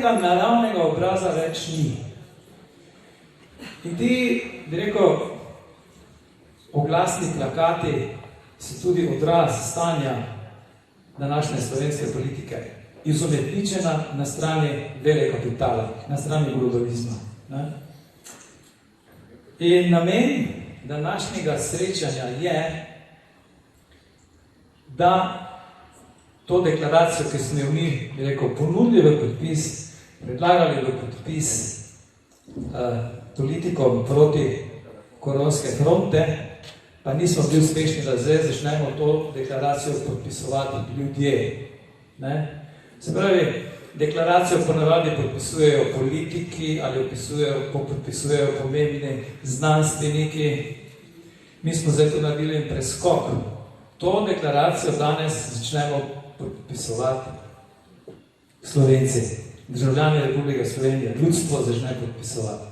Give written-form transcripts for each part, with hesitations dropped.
nobenega naravnega obraza več ni. In ti, bi rekel, oglasni plakati so tudi odraz stanja današnje slovenske politike, izumetničena na strani velikapitala, na strani globalizma. Ne? In namen današnjega srečanja je, da to deklaracijo, ki smo jo mi, bi rekel, ponudili v podpis, predlagali v podpis politikom proti koronske fronte, pa nismo bili uspešni, da zdaj začnemo to deklaracijo podpisovati ljudje. Ne? Se pravi, deklaracijo ponavadi podpisujejo politiki ali podpisujejo pomembni znanstveniki. Mi smo zdaj tu naredili preskok. To deklaracijo danes začnemo podpisovati Slovenci, državljani Republike Slovenije, ljudstvo začne podpisovati.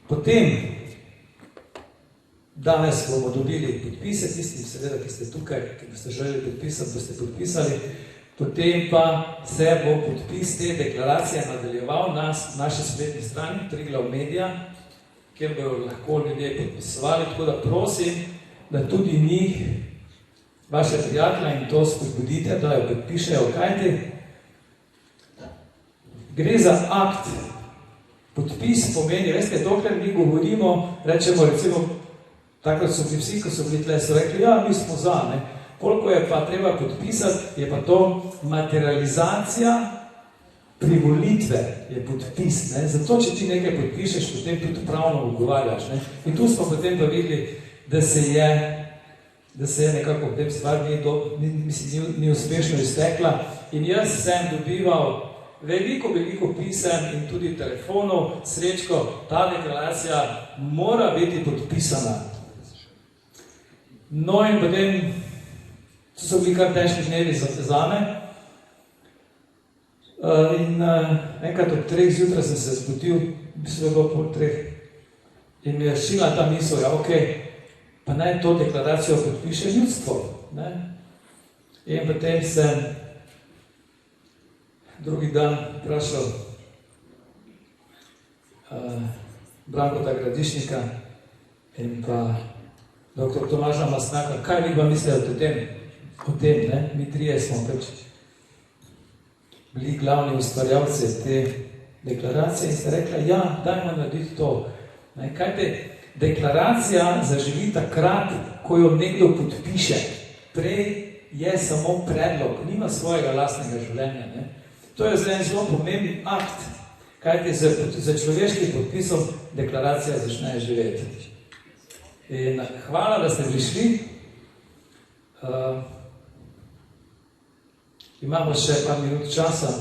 Potem, danes bomo dobili podpise, tisti, seveda, ki ste tukaj, ki boste želeli podpisati, boste podpisali, potem pa se bo podpis te deklaracije nadaljeval na naši spletni strani, Triglav Media, kjer bodo lahko ljudje podpisovali, tako da prosim, da tudi njih, vaše prijatelje in to spodbudite, da jo podpišejo, kajti gre za akt. Podpis pomeni, veste, dokler mi govorimo, rečemo, recimo, takrat so bili vsi, ko so bili tle, so rekli, ja, mi smo za, ne. Koliko je pa treba podpisati, je pa to materializacija privolitve, je podpis, ne. Zato, če ti nekaj podpišeš, potem tudi pravno odgovarjaš, ne. In tu smo potem pa videli, da se je nekako v tem stvar ni uspešno iztekla in jaz sem dobival veliko pisem in tudi telefonov, Srečko, ta deklaracija mora biti podpisana. No in potem, to so bili kar težki dnevi zame. In enkrat ob 3 zjutraj sem se zbudil, mislim, da je bilo pol 3. In mi je šila ta misel, ja, okej, pa naj to deklaracijo podpiše ljudstvo. Ne? In potem sem drugi dan vprašal Brankota Gradišnika in pa dr. Tomaža Masnaka, kaj vi pa mislite o tem, ne? Mi trije smo pač bili glavni ustvarjalci te deklaracije in ste rekla, ja, dajmo narediti to. Kajte, deklaracija zaživi takrat, ko jo nekdo podpiše. Prej je samo predlog, nima svojega lastnega življenja, ne? To je zdaj zelo pomemben akt, kajti za človeškim podpisom deklaracija začne živeti. In hvala, da ste prišli. Imamo še par minut časa,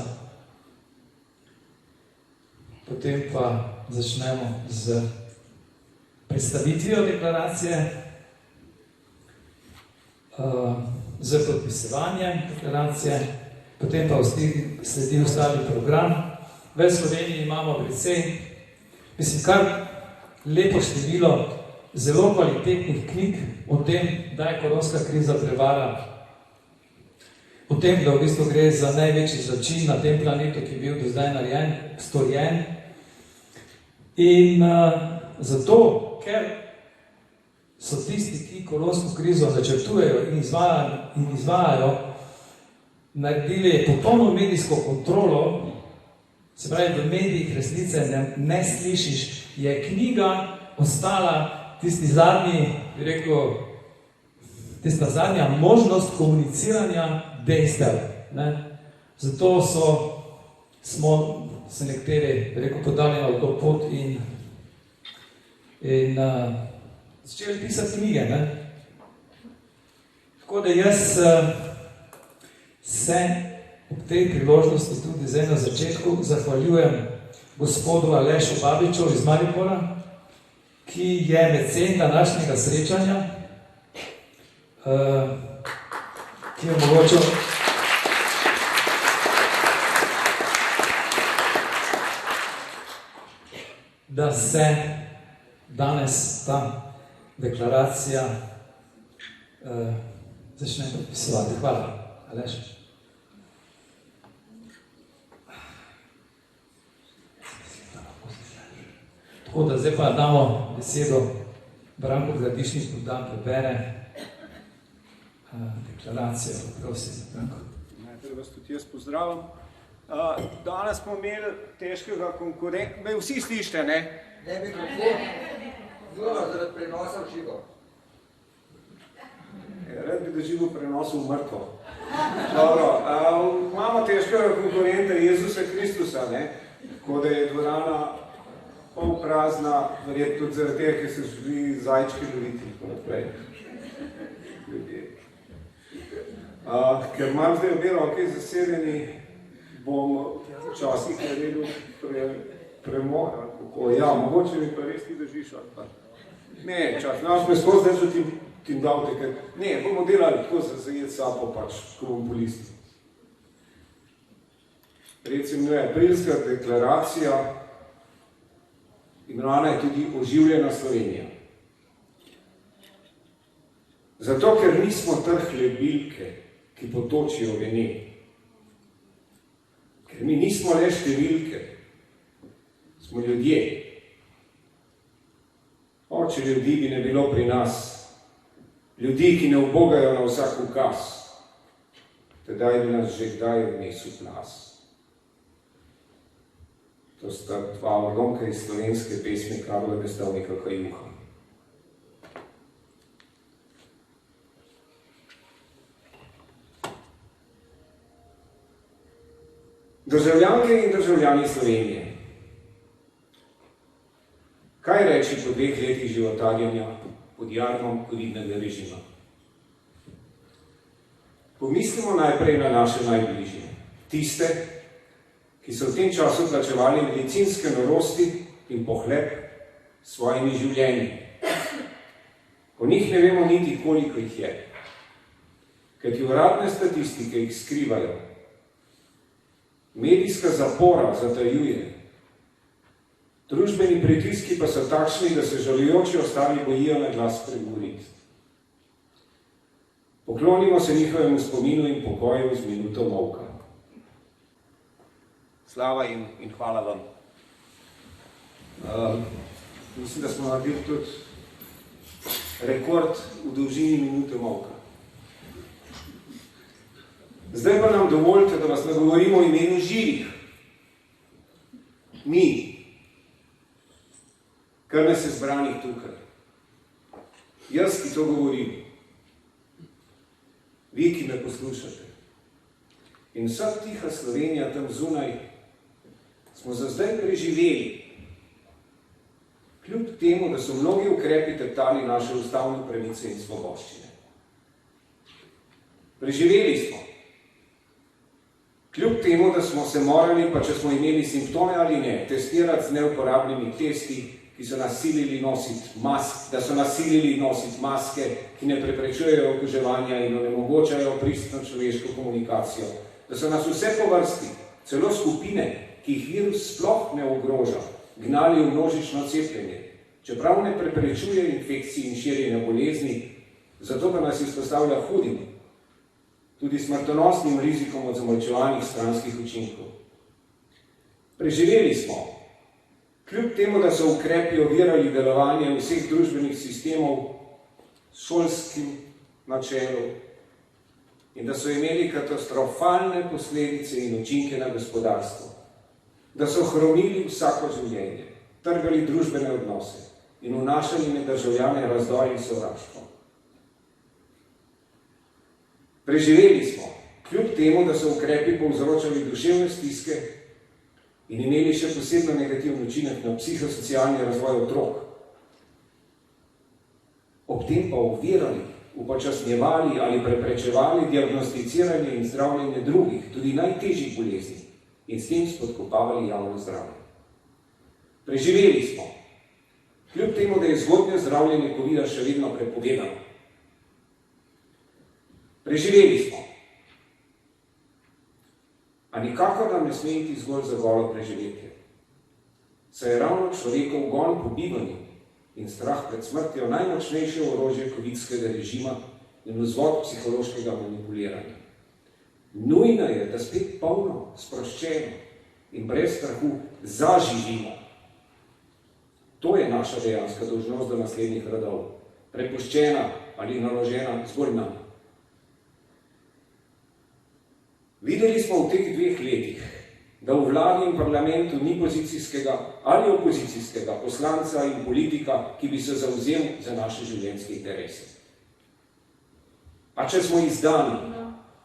potem pa začnemo z predstavitvijo deklaracije, z podpisovanjem deklaracije, potem pa sledi ostali program. V Sloveniji imamo precej, mislim, kar lepo število zelo kvalitetnih knjig o tem, da je koronska kriza prevara, o tem, da v bistvu gre za največji zločin na tem planetu, ki je bil do zdaj storjen. In zato, ker so tisti, ki koronsko krizo načrtujejo in izvajajo, naredili popolno medijsko kontrolo, se pravi, v medijih resnice ne slišiš, je knjiga ostala tisti zadnji, bi rekel, tista zadnja možnost komuniciranja dejstev. Ne? Zato smo se nekateri, bi rekel, podali na to pot in začeli pisati knjige. Ne? Tako da jaz se ob tej priložnosti tudi zdaj na začetku zahvaljujem gospodu Alešu Babiču iz Maribora, ki je mecen današnjega srečanja, ki je omogočil da se danes ta deklaracija začnem podpisovati. Hvala. Aleš. Tako da zdaj pa damo besedo Branku Gradišniku, da prebere deklaracijo. Prosim, Branko. Najprej vas tudi jaz pozdravim. Danes smo imeli težkega konkurenta. Me vsi slište, ne? Ne bi kako. Zelo zaradi prenosa v živo. Rad bi, da živo prenosil mrtvo. Dobro, imamo težkega konkurenta Jezusa Kristusa, ne? Tako da je dvorana pol prazna, verjetno tudi zaradi tega, ker se želi zajčke loviti in tako naprej. Ljudje. Ker imam zdaj obe roke zasedeni, bom včasih naredil premor, kako, ja, mogoče mi pa res ti držiš ali pa. Ne, čas, naš me skozi zdaj, da ti davte, ker ne, bomo delali tako za zajet sapo pač, ko bom polisti. Recimo, aprilska deklaracija, imenovana je tudi Oživljena Slovenija. Zato, ker nismo trhle bilke, ki potočijo venem. Ker mi nismo le številke, smo ljudje. Če ljudi bi ne bilo pri nas, ljudi, ki ne ubogajo na vsak ukaz, tedaj bi nas že kdaj odnesel glas. To sta dva odlomka iz slovenske pesmi Karola Bestovnika Kajuha. Državljanke in državljani Slovenije, kaj reči po 2 letih životarjenja pod jarmom covidnega režima? Pomislimo najprej na naše najbližje, tiste, ki so v tem času plačevali medicinske norosti in pohlep s svojimi življenji. Po njih ne vemo niti, koliko jih je, kajti uradne statistike jih skrivajo. Medijska zapora zatajuje. Družbeni pritiski pa so takšni, da se žalujoči ostali bojijo na glas spregovoriti. Poklonimo se njihovemu spominu in pokoju z minuto molka. Slava in hvala vam. Mislim, da smo naredili tudi rekord v dolžini minute molka. Zdaj pa nam dovolite, da vas nagovorimo o imenu živih. Mi, kar nas je zbranih tukaj. Jaz, ki to govorim. Vi, ki me poslušate. In vsa tiha Slovenija tam zunaj smo za zdaj preživeli. Kljub temu, da so mnogi ukrepi teptali naše ustavne pravice in svoboščine. Preživeli smo. Kljub temu, da smo se morali, pa če smo imeli simptome ali ne, testirati z neuporabnimi testi, ki so nas silili nositi maske, ki ne preprečujejo okuževanja in onemogočajo pristno človeško komunikacijo, da so nas vse po vrsti, celo skupine, ki jih virus sploh ne ogroža, gnali v množično cepljenje, čeprav ne preprečuje infekcij in širjenja bolezni, zato pa nas izpostavlja hudim, tudi smrtonosnim rizikom od zamolčevanih stranskih učinkov. Preživeli smo, kljub temu, da so ukrepi ovirali delovanje vseh družbenih sistemov s šolskim načelom in da so imeli katastrofalne posledice in učinke na gospodarstvo, da so hromili vsako življenje, trgali družbene odnose in vnašali med državljane razdor in sovraštvo. Preživeli smo, kljub temu, da so ukrepi povzročali duševne stiske in imeli še posebno negativni učinek na psihosocialni razvoj otrok. Ob tem pa ovirali, upočasnjevali ali preprečevali diagnosticiranje in zdravljenje drugih, tudi najtežjih bolezni in s tem spodkopavali javno zdravje. Preživeli smo, kljub temu, da je zgodnje zdravljenje covida še vedno prepovedano. Preživeli smo. A nikakor nam ne sme iti zgolj za golo preživetje. Saj je ravno človekov gon po bivanju in strah pred smrtjo najmočnejše orožje covidskega režima, in vzvod psihološkega manipuliranja. Nujno je, da spet polno, sproščeno in brez strahu zaživimo. To je naša dejanska dolžnost do naslednjih rodov, prepuščena ali naložena zgolj nam. Videli smo v teh 2 letih, da v vladi in parlamentu ni pozicijskega ali opozicijskega poslanca in politika, ki bi se zavzel za naše življenjske interese. A če smo izdani,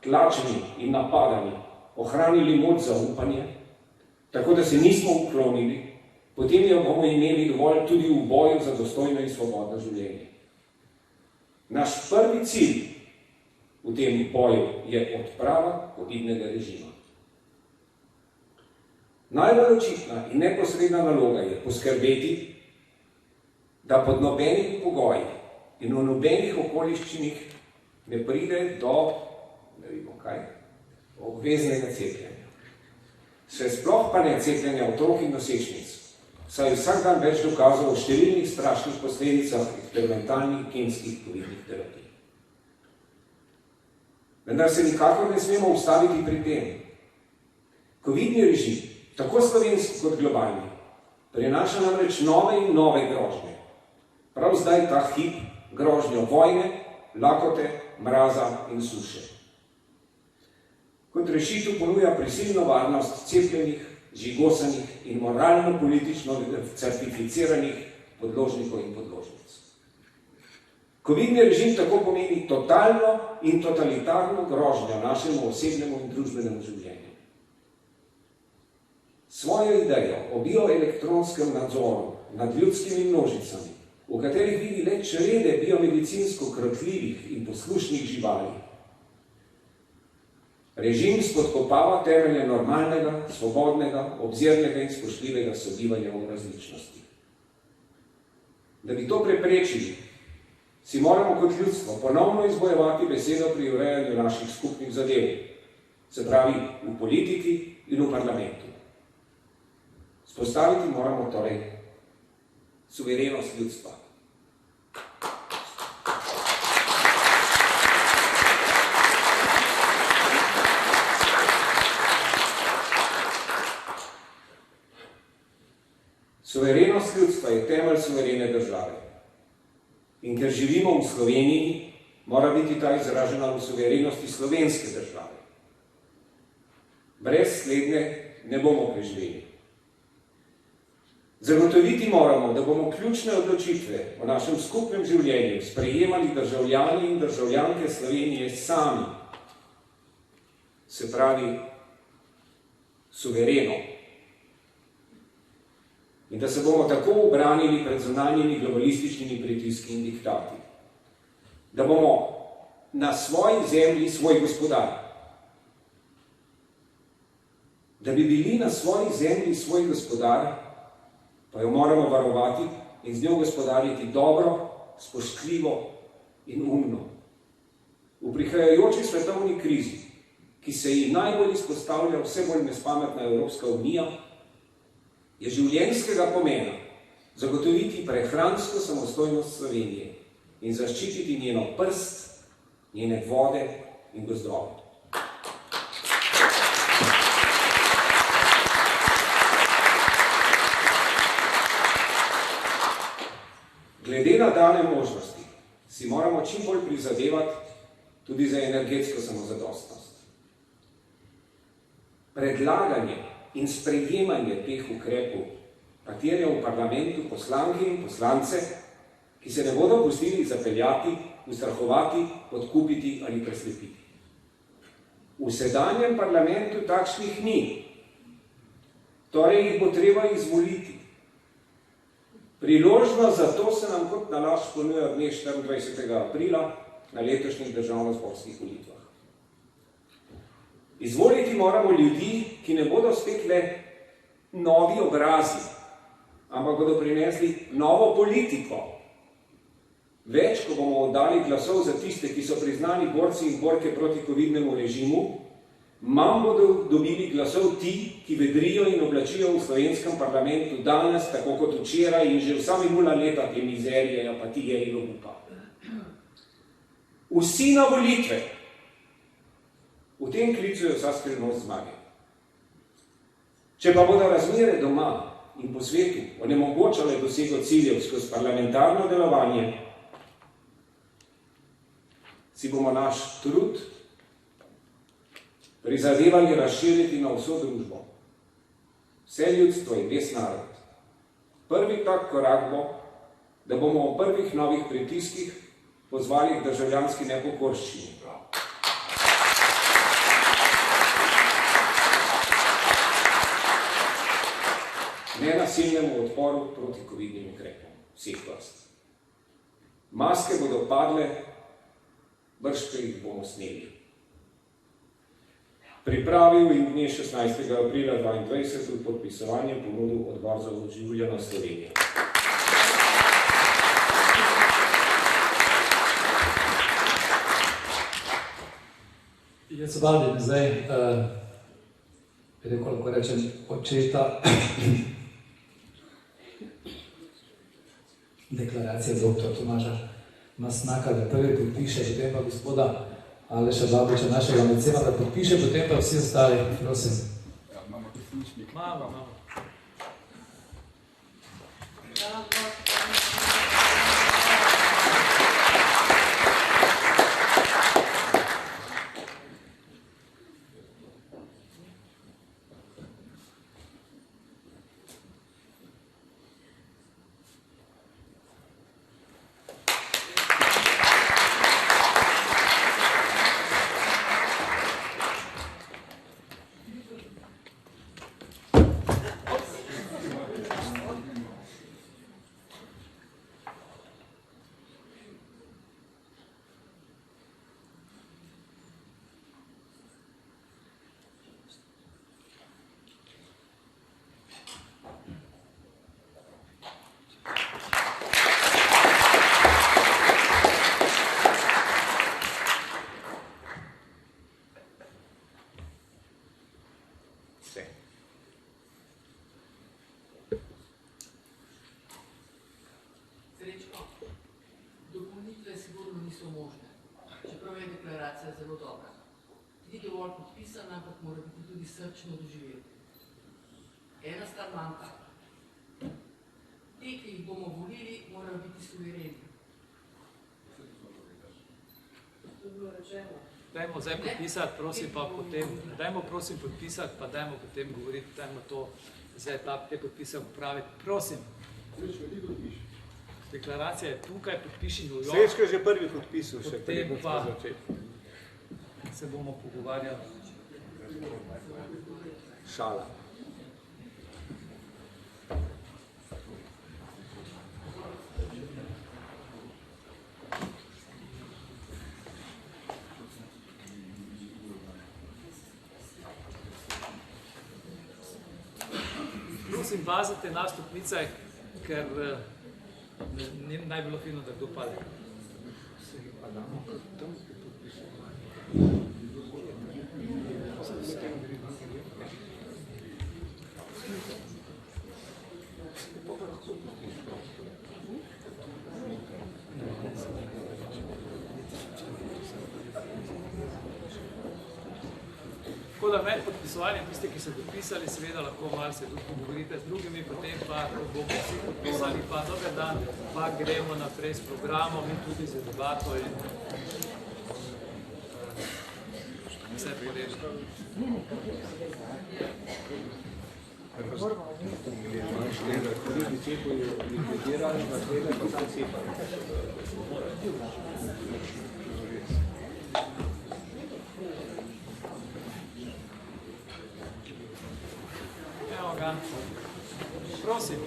tlačeni in napadani, ohranili moč zaupanje, tako da se nismo uklonili, potem jo bomo imeli dovolj tudi v boju za dostojno in svobodno življenje. Naš prvi cilj v tem boju je odprava covidnega režima. Najbolj očitna in neposredna naloga je poskrbeti, da pod nobenimi pogoji in v nobenih okoliščinah ne pride do, ne vemo kaj, obveznega cepljenja. Se sploh pa ne cepljenja otrok in nosečnic, saj vsak dan več dokazov o številnih strašnih posledicah eksperimentalnih genskih covidnih terapij. Vendar se nikakor ne smemo ustaviti pri tem. Covidni režim, tako slovenski kot globalni, prinaša namreč nove in nove grožnje. Prav zdaj ta hip grožnjo vojne, lakote, mraza in suše. Kot rešitev ponuja prisilno varnost cepljenih, žigosanih in moralno-politično certificiranih podložnikov in podložnic. Covidni režim tako pomeni totalno in totalitarno grožnjo našemu osebnemu in družbenemu življenju. Svojo idejo o bioelektronskem nadzoru nad ljudskimi množicami, v katerih vidi le črede biomedicinsko krotljivih in poslušnih živali, režim spodkopava temelje normalnega, svobodnega, obzirnega in spoštljivega sobivanja v različnosti. Da bi to preprečili, si moramo kot ljudstvo ponovno izbojevati besedo pri urejanju naših skupnih zadev, se pravi v politiki in v parlamentu. Spostaviti moramo torej suverenost ljudstva. Suverenost ljudstva je temelj suverene države. In ker živimo v Sloveniji, mora biti ta izražena v suverenosti slovenske države. Brez slednje ne bomo preživeli. Zagotoviti moramo, da bomo ključne odločitve o našem skupnem življenju sprejemali državljani in državljanke Slovenije sami, se pravi suvereno. In da se bomo tako ubranili pred zunanjimi globalističnimi pritiski in diktati. Da bomo na svoji zemlji svoj gospodar. Da bi bili na svoji zemlji svoj gospodar, pa jo moramo varovati in z njo gospodariti dobro, spoštljivo in umno. V prihajajoči svetovni krizi, ki se ji najbolj izpostavlja vse bolj nespametna Evropska unija, je življenjskega pomena zagotoviti prehransko samostojnost Slovenije in zaščititi njeno prst, njene vode in gozdove. Glede na dane možnosti si moramo čim bolj prizadevati tudi za energetsko samozadostnost. Predlaganje in sprejemanje teh ukrepov pa terja v parlamentu poslanke in poslance, ki se ne bodo pustili zapeljati, ustrahovati, podkupiti ali preslepiti. V sedanjem parlamentu takšnih ni, torej jih bo treba izvoliti. Priložnost za to se nam kot nalašč ponuja dne 24. aprila na letošnjih državnozborskih volitvah. Izvoliti moramo ljudi, ki ne bodo spet le novi obrazi, ampak bodo prinesli novo politiko. Več, ko bomo oddali glasov za tiste, ki so priznani borci in borke proti covidnemu režimu, manj bodo dobili glasov ti, ki vedrijo in oblačijo v slovenskem parlamentu danes, tako kot včeraj in že vsa minula leta te mizerije, apatije in obupa. Vsi na volitve. V tem klicu je vsa skrivnost zmage. Če pa bodo razmere doma in po svetu onemogočale dosego ciljev skozi parlamentarno delovanje, si bomo naš trud prizadevali razširiti na vso družbo, vse ljudstvo in ves narod. Prvi tak korak bo, da bomo v prvih novih pritiskih pozvali k državljanski nepokorščini. Nenasilnemu odporu proti covidnim ukrepom vseh vrst. Maske bodo padle, brž ko jih bomo sneli. Pripravil in dne 16. aprila 2022 podpisovanje ponudil Odbor za oživljeno Slovenijo. Jaz vadim zdaj, koliko rečem, očeta deklaracije dr. Tomaža Mastnaka, da prvi podpiše, potem pa gospoda Aleša Babiča, našega mecena, da podpiše, potem pa vsi ostali, prosim. Ja, imamo pisničnik. Imamo. Dopolnitve sigurno niso možne, čeprav je deklaracija zelo dobra. Ni dovolj podpisana, ampak mora biti tudi srčno doživeti. Ena stvar manjka. Ti, ki jih bomo volili, morajo biti suvereni. To je bilo rečeno. Dajmo zdaj podpisati, prosim, pa potem, dajmo prosim podpisati, pa dajmo potem govoriti, dajmo to zdaj te podpise upraviti. Prosim. Deklaracija je tukaj, podpiši jo. Srečko je že prvi podpisal, še potem pa se bomo pogovarjali. Šala. Prosim, pazite na stopnicah, ker naj bilo fino, da kdo pade. Tako da med podpisovanjem tisti, ki so podpisali, seveda lahko malo se tudi pogovorite z drugimi, potem pa, ko bomo vsi podpisali, pa dober dan, pa gremo naprej s programom in tudi z debato in vse porežno. Evo ga. Prosim.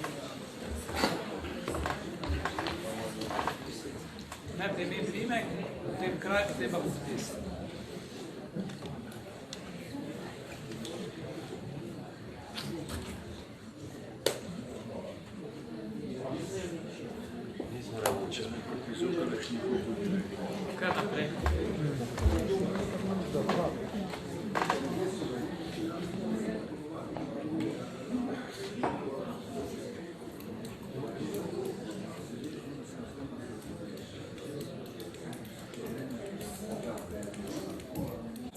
Najprej ime in priimek, potem kraj, potem pa podpis. Kar naprej.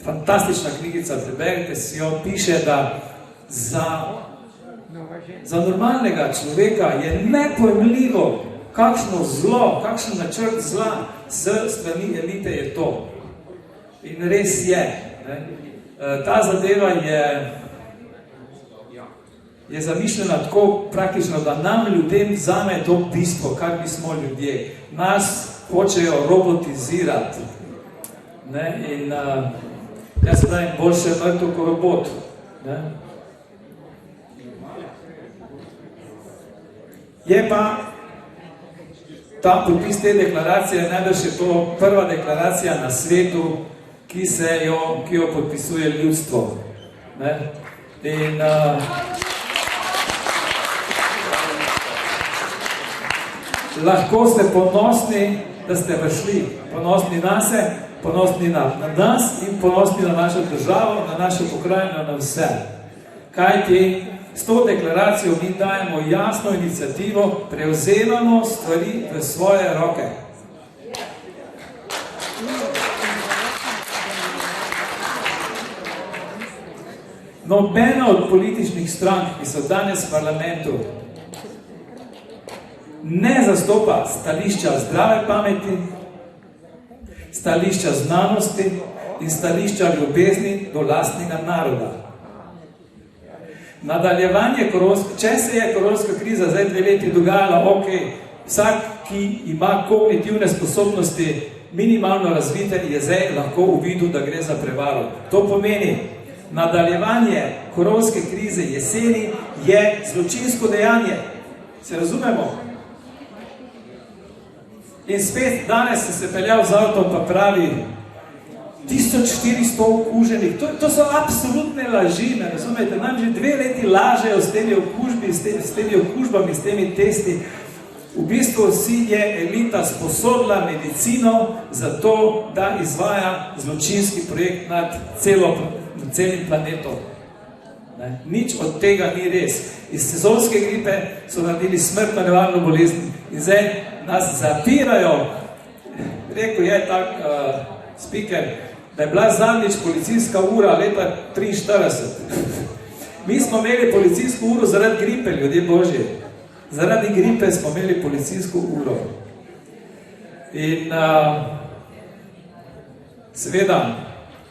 fantastična knjigica, preberite si jo, piše, da za normalnega človeka je nepojmljivo, kakšno zlo, kakšen načrt zla s strani elite je to. In res je. Ne? Ta zadeva je zamišljena tako praktično, da nam ljudem vzame to bistvo, kar mi smo ljudje. Nas hočejo robotizirati. Ne? In jaz pravim, boljše mrtev kot robot. Ne? Je pa ta podpis te deklaracije, najbrž je to prva deklaracija na svetu, ki jo podpisuje ljudstvo. Ne? In lahko ste ponosni, da ste prišli, ponosni nase, ponosni na nas in ponosni na našo državo, na našo pokrajino, na vse. Kajti s to deklaracijo mi dajemo jasno inicijativo, prevzemamo stvari v svoje roke. Nobena od političnih strank, ki so danes v parlamentu, ne zastopa stališča zdrave pameti, stališča znanosti in stališča ljubezni do lastnega naroda. Nadaljevanje če se je koronska kriza zdaj 2 leti dogajala, ok, vsak, ki ima kognitivne sposobnosti minimalno razvite, je zdaj lahko uvidel, da gre za prevaro. To pomeni, nadaljevanje koronske krize jeseni je zločinsko dejanje. Se razumemo? In spet danes se peljal z avtom, pa pravi 1400 okuženih. To so absolutne laži, ne razumete? Nam že 2 leti lažejo s temi okužbami, s temi testi. V bistvu si je elita sposobila medicino za to, da izvaja zločinski projekt nad celim planetom. Ne? Nič od tega ni res. Iz sezonske gripe so naredili smrtno nevarno bolezen in zdaj nas zapirajo. Rekel je tak speaker, da je bila zadnjič policijska ura leta 43. Mi smo imeli policijsko uro zaradi gripe, ljudje božji. Zaradi gripe smo imeli policijsko uro. In seveda,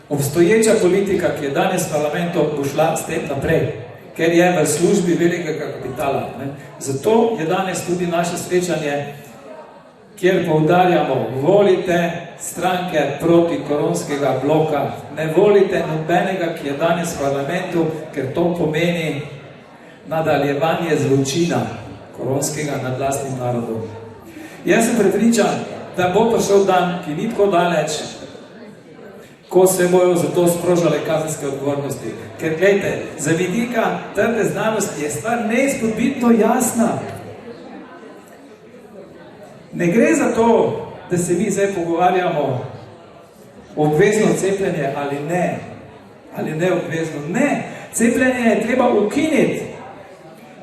obstoječa politika, ki je danes v parlamentu, bo šla s tem naprej, ker je v službi velikega kapitala. Ne? Zato je danes tudi naše srečanje, kjer poudarjamo, volite stranke proti koronskega bloka, ne volite nobenega, ki je danes v parlamentu, ker to pomeni nadaljevanje zločina koronskega nad lastnim narodom. Jaz sem prepričan, da bo prišel dan, ki ni tako daleč, ko se bojo za to sprožale kazenske odgovornosti. Ker, gledajte, za vidika trde znanosti je stvar neizpodbitno jasna. Ne gre za to, da se mi zdaj pogovarjamo obvezno cepljenje ali ne obvezno. Ne, cepljenje je treba ukiniti,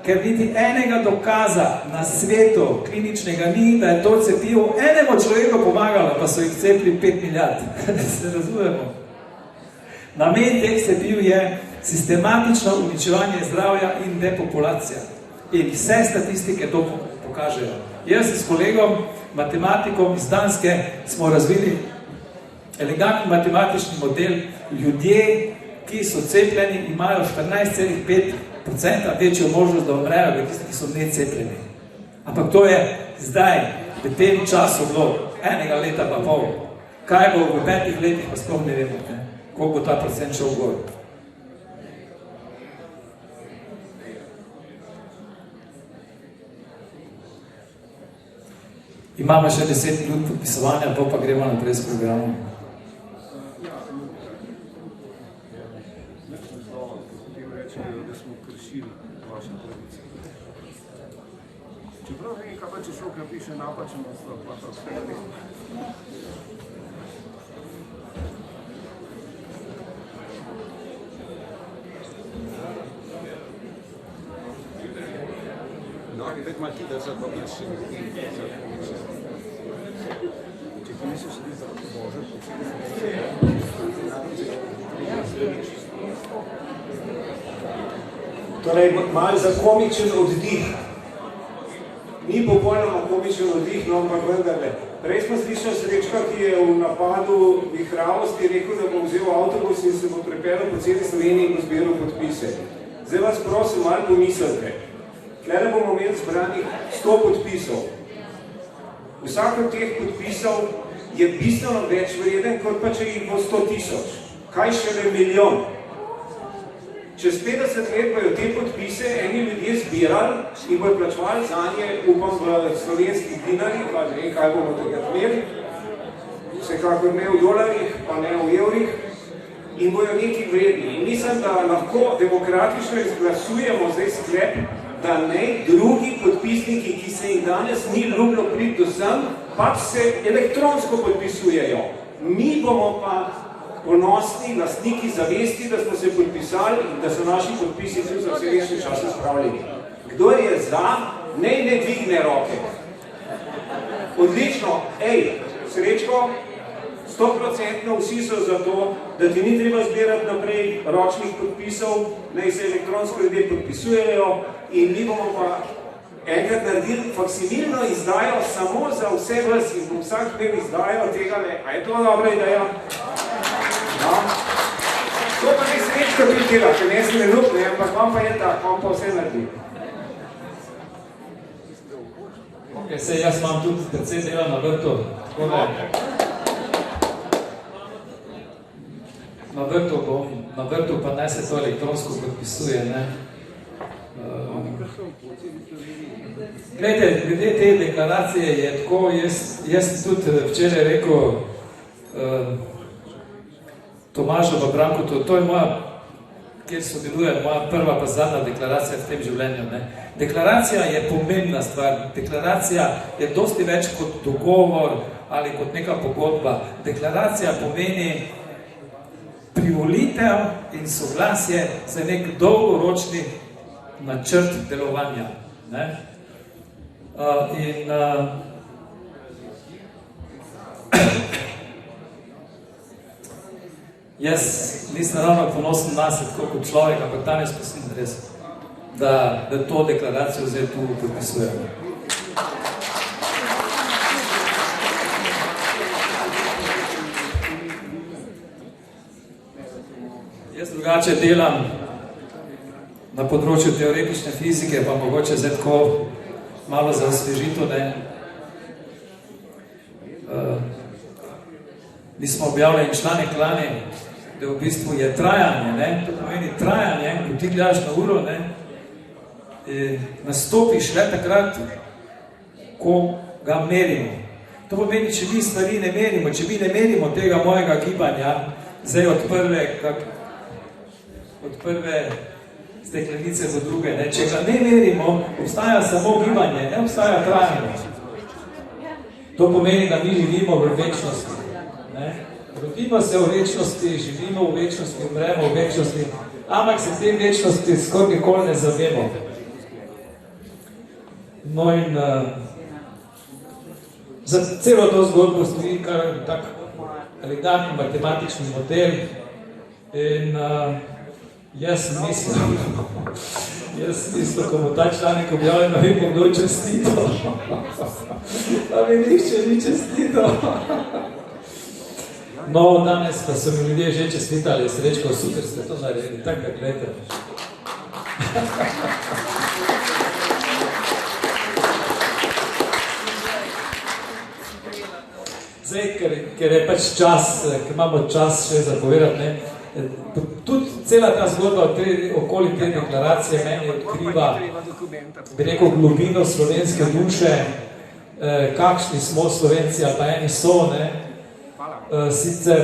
ker niti enega dokaza na svetu kliničnega ni, da je to cepivo enemu človeku pomagalo, pa so jih cepili 5 milijard. Se razumemo. Namen teh cepiv je sistematično uničevanje zdravja in depopulacija. In vse statistike to pokažejo. Jaz s kolegom, matematikom iz Danske, smo razvili elegantni matematični model. Ljudje, ki so cepljeni, imajo 14,5% večjo možnost, da umrejo, kot tisti, ki so necepljeni. Ampak to je zdaj, v tem času bilo 1 leta pa pol. Kaj bo v 5 letih, pa sploh ne vemo, ne? Koliko bo ta procent šel gor. Imamo še 10 minut podpisovanja, pa gremo naprej s programom. Da smo kršili vaše pravice. Čeprav vem, kaj pa če šokaj piše napačno, pa to vse ne vem. No, je tako malo hitro, da pa piši. Če ti misliš, da je za Bože, torej malo za komičen oddih. Ni popolnoma komičen oddih, no, ampak vendarle. Prej smo slišali Srečka, ki je v napadu vihravosti rekel, da bo vzel avtobus in se bo prepeljal po celi Sloveniji in bo zbiral podpise. Zdaj vas prosim, malo pomislite. Tlele bomo imeli zbranih 100 podpisov. Vsak od teh podpisov je bistveno več vreden, kot pa če jih bo 100 000. Kaj šele milijon? Čez 50 let bojo te podpise eni ljudje zbirali in bojo plačevali zanje, upam, v slovenskih dinarjih, pa ne vem, kaj bomo tega imeli, vsekakor ne v dolarjih, pa ne v evrih, in bojo neki vredni. In mislim, da lahko demokratično izglasujemo zdaj sklep, da ne drugi podpisniki, ki se jih danes ni ljubilo priti do sem, pač se elektronsko podpisujejo. Mi bomo pa ponosni lastniki zavesti, da smo se podpisali in da so naši podpisi tudi za vse večni čas spravljeni. Kdo je za, ne dvigne roke. Odlično, Srečko, 100% vsi so za to, da ti ni treba zbirati naprej ročnih podpisov, naj se elektronsko ljudje podpisujejo in mi bomo pa enkrat naredili faksimilno izdajo samo za vse vas in bom vsak del izdajo tega le. A je to dobra ideja? No. To pa ne Srečko pitila, če ne se ne ljubne, ampak vam pa je tak, vam pa vse naredi. Ok, sej jaz imam tudi precej dela na vrtu, tako da na vrtu pa ne se to elektronsko podpisuje, ne. Glejte, glede te deklaracije je tako, jaz tudi včeraj rekel Tomažu pa Branku, to je moja, kjer sodeluje moja prva pa zadnja deklaracija v tem življenju. Ne. Deklaracija je pomembna stvar, deklaracija je dosti več kot dogovor ali kot neka pogodba. Deklaracija pomeni privolitev in soglasje za nek dolgoročni načrt delovanja. Ne. Jaz nisem ravno ponosen na se, tako kot človek, ampak danes pa sem res, da to deklaracijo zdaj tu podpisujemo. Jaz drugače delam na področju teoretične fizike, pa mogoče zdaj tako malo za osvežitev, ne. Mi smo objavljali članek lani, da v bistvu je trajanje, ne, to pomeni trajanje, ko ti gledaš na uro, ne, nastopiš le takrat, ko ga merimo. To pomeni, če mi stvari ne merimo, če mi ne merimo tega mojega gibanja, zdaj od prve steklenice do druge, ne, če ga ne merimo, obstaja samo gibanje, ne obstaja trajanje. To pomeni, da mi živimo v večnosti. Rodimo se v večnosti, živimo v večnosti, umremo v večnosti, ampak se te večnosti skoraj nikoli ne zavemo. No in za celo to zgodbo stoji kar tak elegantni matematični model in jaz mislim, ko bo ta članek objavljen, ne vem, kdo čestito. Pa mi nihče ni čestito. No, danes pa so mi ljudje že čestitali, Srečko, super ste to naredili, tako da gledajte. Zdaj, ker je pač čas, ker imamo čas še zapovedati, ne, tudi cela ta zgodba okoli te deklaracije meni odkriva, bi rekel, globino slovenske duše, kakšni smo Slovenci, ali pa eni so, ne. Sicer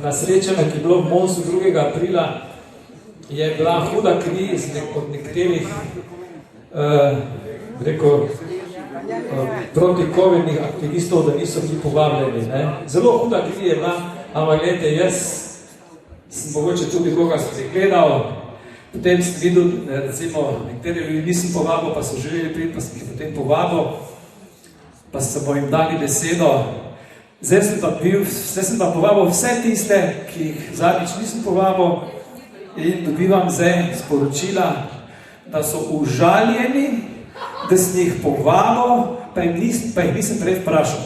na srečanju, ki je bilo v Monsu 2. aprila, je bila huda kriz od nekaterih proti-covidnih aktivistov, da niso bili povabljeni. Ne? Zelo huda kriz je bila, ampak gledajte, jaz sem mogoče tudi koga sem gledal, potem sem videl, recimo, nekateri ljudi nisem povabil, pa so želeli priti, pa sem jih potem povabil, pa so jim dali besedo. Zdaj sem pa povabil vse tiste, ki jih zadnjič nisem povabil in dobivam zdaj sporočila, da so užaljeni, da sem jih povabil, pa jih nisem prej vprašal.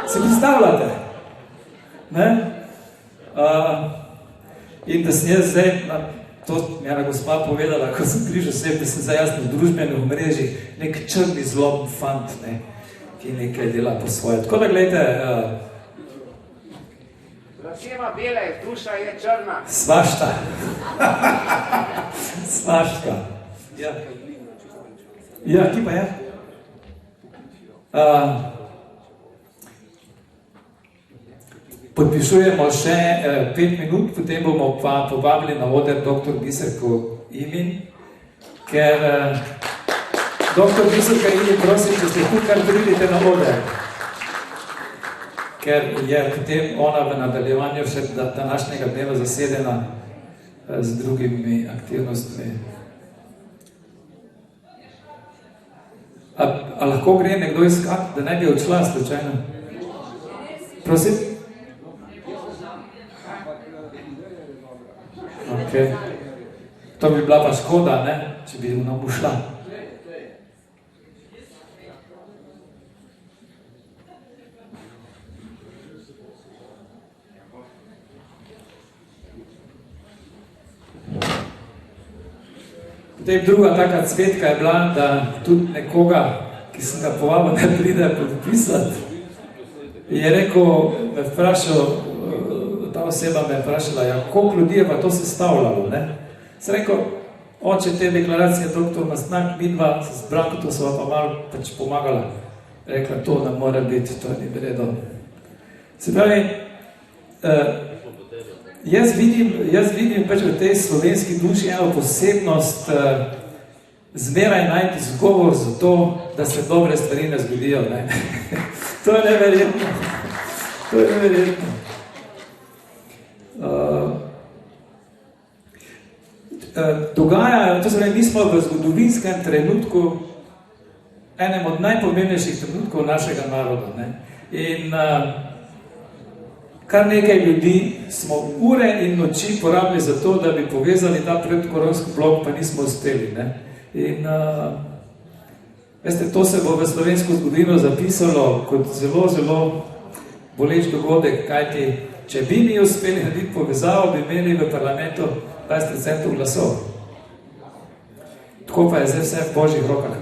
Se predstavljate? Ne? In da sem jaz zdaj, to mi je gospa povedala, ko sem križal sebe, da sem zdaj jaz na družbenih omrežjih nek črni zloben fant, ne, ki nekaj dela po svoje. Tako da, gledajte, Lasema bela je, duša je črna. svašta. Svašta. Ja, ki pa je? Podpišujemo še 5 minut, potem bomo pa povabili na oder dr. Biserko Ilin, ker dr. Biserka Ilin, prosim, če ste tu, kar pridite na oder, ker je potem ona v nadaljevanju še današnjega dneva zasedena z drugimi aktivnostmi. A lahko gre nekdo iskat, da ne bi odšla slučajno? Prosim? Okay. To bi bila pa škoda, ne? Če bi nam ušla. Potem druga taka cvetka je bila, da tudi nekoga, ki sem ga povabil, ne pride podpisati, je rekel, me vprašal, ta oseba me je vprašala, ja, koliko ljudi je pa to sestavljalo, ne? Sem rekel, oče te deklaracije, doktor Mastnak, midva, z Branko sva pa malo pač pomagala. Rekla, to ne mora biti, to ni vredo. Se pravi, jaz vidim pač v tej slovenski duši eno posebnost, zmeraj najti zgovor za to, da se dobre stvari ne zgodijo, ne? To je neverjetno. To je neverjetno. Dogajajo, to se pravi, mi smo v zgodovinskem trenutku, enem od najpomembnejših trenutkov našega naroda, ne? In kar nekaj ljudi smo ure in noči porabili za to, da bi povezali ta predkoronski blok, pa nismo uspeli, ne? In veste, to se bo v slovensko zgodovino zapisalo kot zelo, zelo boleč dogodek, kajti če bi mi uspeli narediti povezavo, bi imeli v parlamentu 20% glasov. Tako pa je zdaj vse v Božjih rokah.